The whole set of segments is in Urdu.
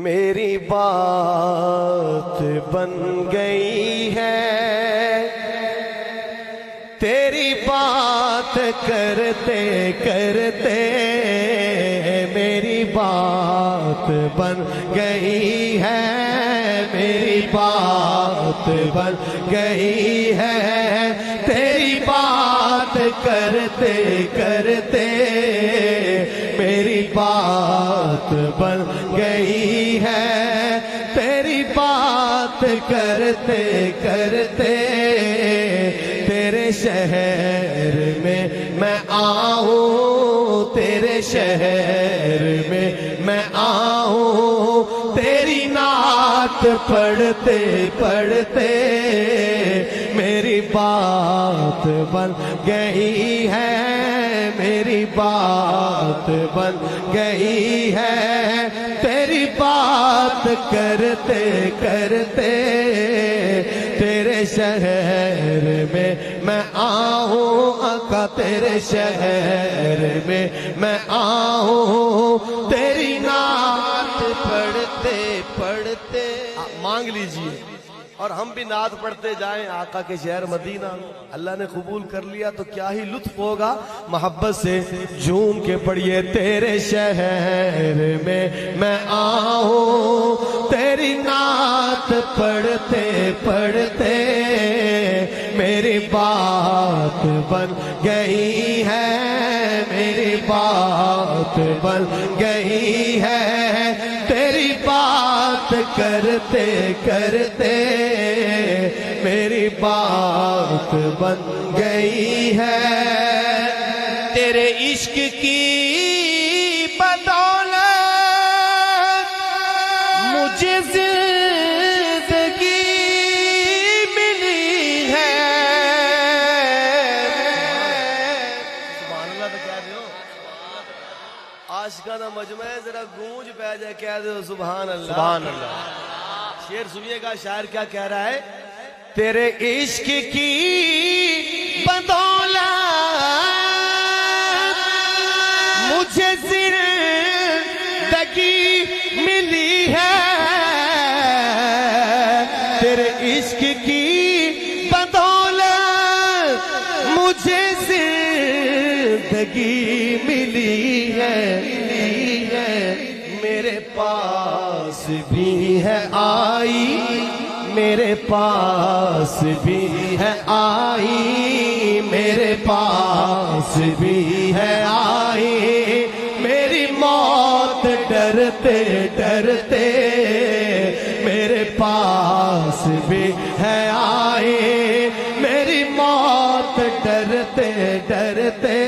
میری بات بن گئی ہے، تیری بات کرتے کرتے میری بات بن گئی ہے، میری بات بن گئی ہے، تیری بات کرتے کرتے میری بات بن گئی ہے، تیری بات کرتے کرتے تیرے شہر میں آؤں، تیرے شہر میں آؤں، تیری نعت پڑھتے پڑھتے میری بات بن گئی ہے، میری بات بن گئی ہے، تیری بات کرتے کرتے تیرے شہر میں آؤں، آقا تیرے شہر میں آؤں، تیری نعت پڑھتے پڑھتے مانگ لیجئے اور ہم بھی نعت پڑھتے جائیں آقا کے شہر مدینہ۔ اللہ نے قبول کر لیا تو کیا ہی لطف ہوگا، محبت سے جھوم کے پڑھیے، تیرے شہر میں آؤں، تیری نعت پڑھتے پڑھتے میری بات بن گئی ہے، میری بات بن گئی ہے، تیری بات کرتے کرتے میری بات بن گئی ہے، تیرے عشق کی بدولت مجھے زندگی ملی ہے، سبحان اللہ تو کہہ دو، عاشقانہ مجمع ہے، ذرا گونج پہ جائے کہہ دو سبحان اللہ سبحان اللہ۔ شعر سنیے گا، شاعر کیا کہہ رہا ہے، تیرے عشق کی بدولت مجھے زندگی ملی ہے، تیرے عشق کی بدولت مجھے زندگی ملی ہے، میرے پاس بھی ہے آئی، میرے پاس بھی ہے آئی، میرے پاس بھی ہے آئی، میری موت ڈرتے ڈرتے میرے پاس بھی ہے آئی، میری موت ڈرتے ڈرتے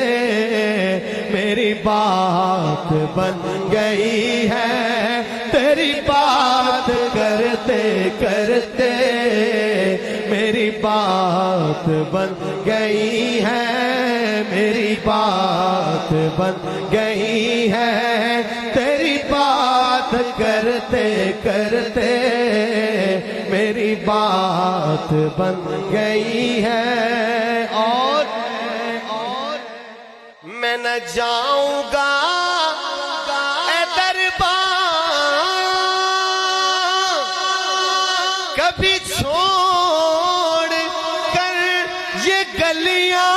میری بات بن گئی ہے، تیری بات کرتے کرتے میری بات بن گئی ہے، میری بات بن گئی ہے، تیری بات کرتے کرتے میری بات بن گئی ہے، اور میں نہ جاؤں گا اے دربار کبھی چھوڑ کر یہ گلیاں،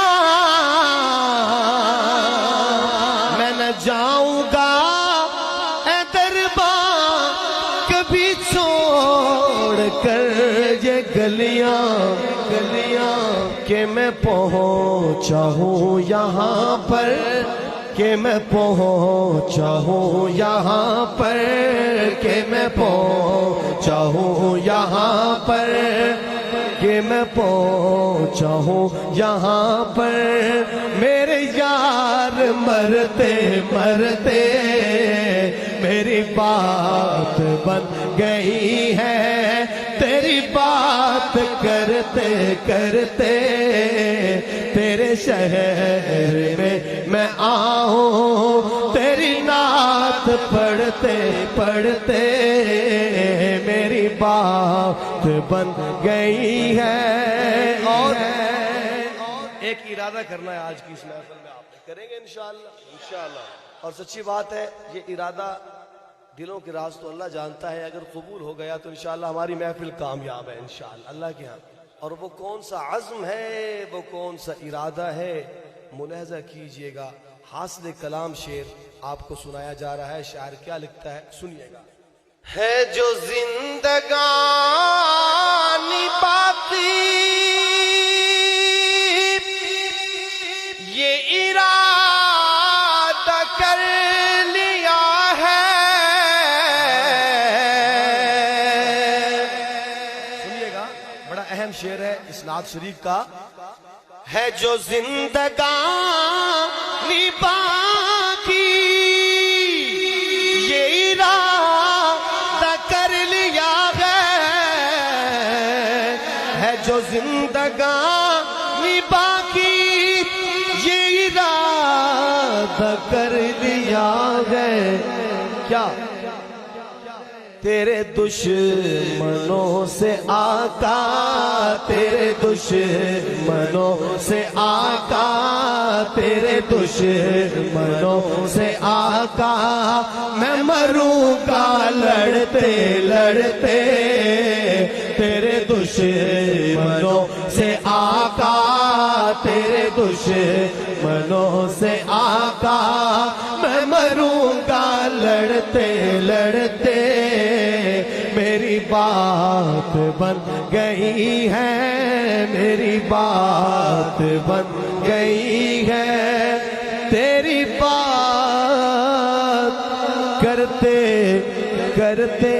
میں نہ جاؤں گا اے دربار کبھی چھوڑ کر یہ گلیاں گلیاں، کہ میں پہنچا ہوں یہاں پر، کہ میں پہنچا ہوں یہاں پر، کہ میں پہنچا ہوں یہاں پر، کہ میں پہنچا ہوں یہاں پر، میرے یار مرتے مرتے میری بات بن گئی ہے، تیری بات کرتے کرتے تیرے شہر میں آؤں، تیری نعت پڑھتے پڑھتے میری بات بن گئی ہے، اور ایک ارادہ کرنا ہے آج کی اس محفل میں، آپ کریں گے انشاءاللہ اور سچی بات ہے یہ ارادہ دلوں کے راز تو اللہ جانتا ہے، اگر قبول ہو گیا تو انشاءاللہ ہماری محفل کامیاب ہے انشاءاللہ اللہ کے ہاں۔ اور وہ کون سا عزم ہے، وہ کون سا ارادہ ہے، ملاحظہ کیجئے گا۔ حاصل کلام شعر آپ کو سنایا جا رہا ہے، شاعر کیا لکھتا ہے سنیے گا۔ ہے جو زندگانی باقی یہ ارادہ کر لیا ہے، سنیے گا بڑا اہم شعر ہے اس نعت شریف کا۔ ہے جو زندگانی باقی یہ ارادہ کر لیا ہے جو زندگانی باقی یہ ارادہ کر لیا ہے۔ کیا تیرے دشمنوں سے آقا، تیرے دشمنوں سے آقا، تیرے دشمنوں سے آقا میں مروں گا لڑتے لڑتے، تیرے دشمنوں سے آقا، تیرے دشمنوں سے آقا میں مروں گا لڑتے لڑتے۔ میری بات بن گئی ہے، میری بات بن گئی ہے، تیری بات کرتے کرتے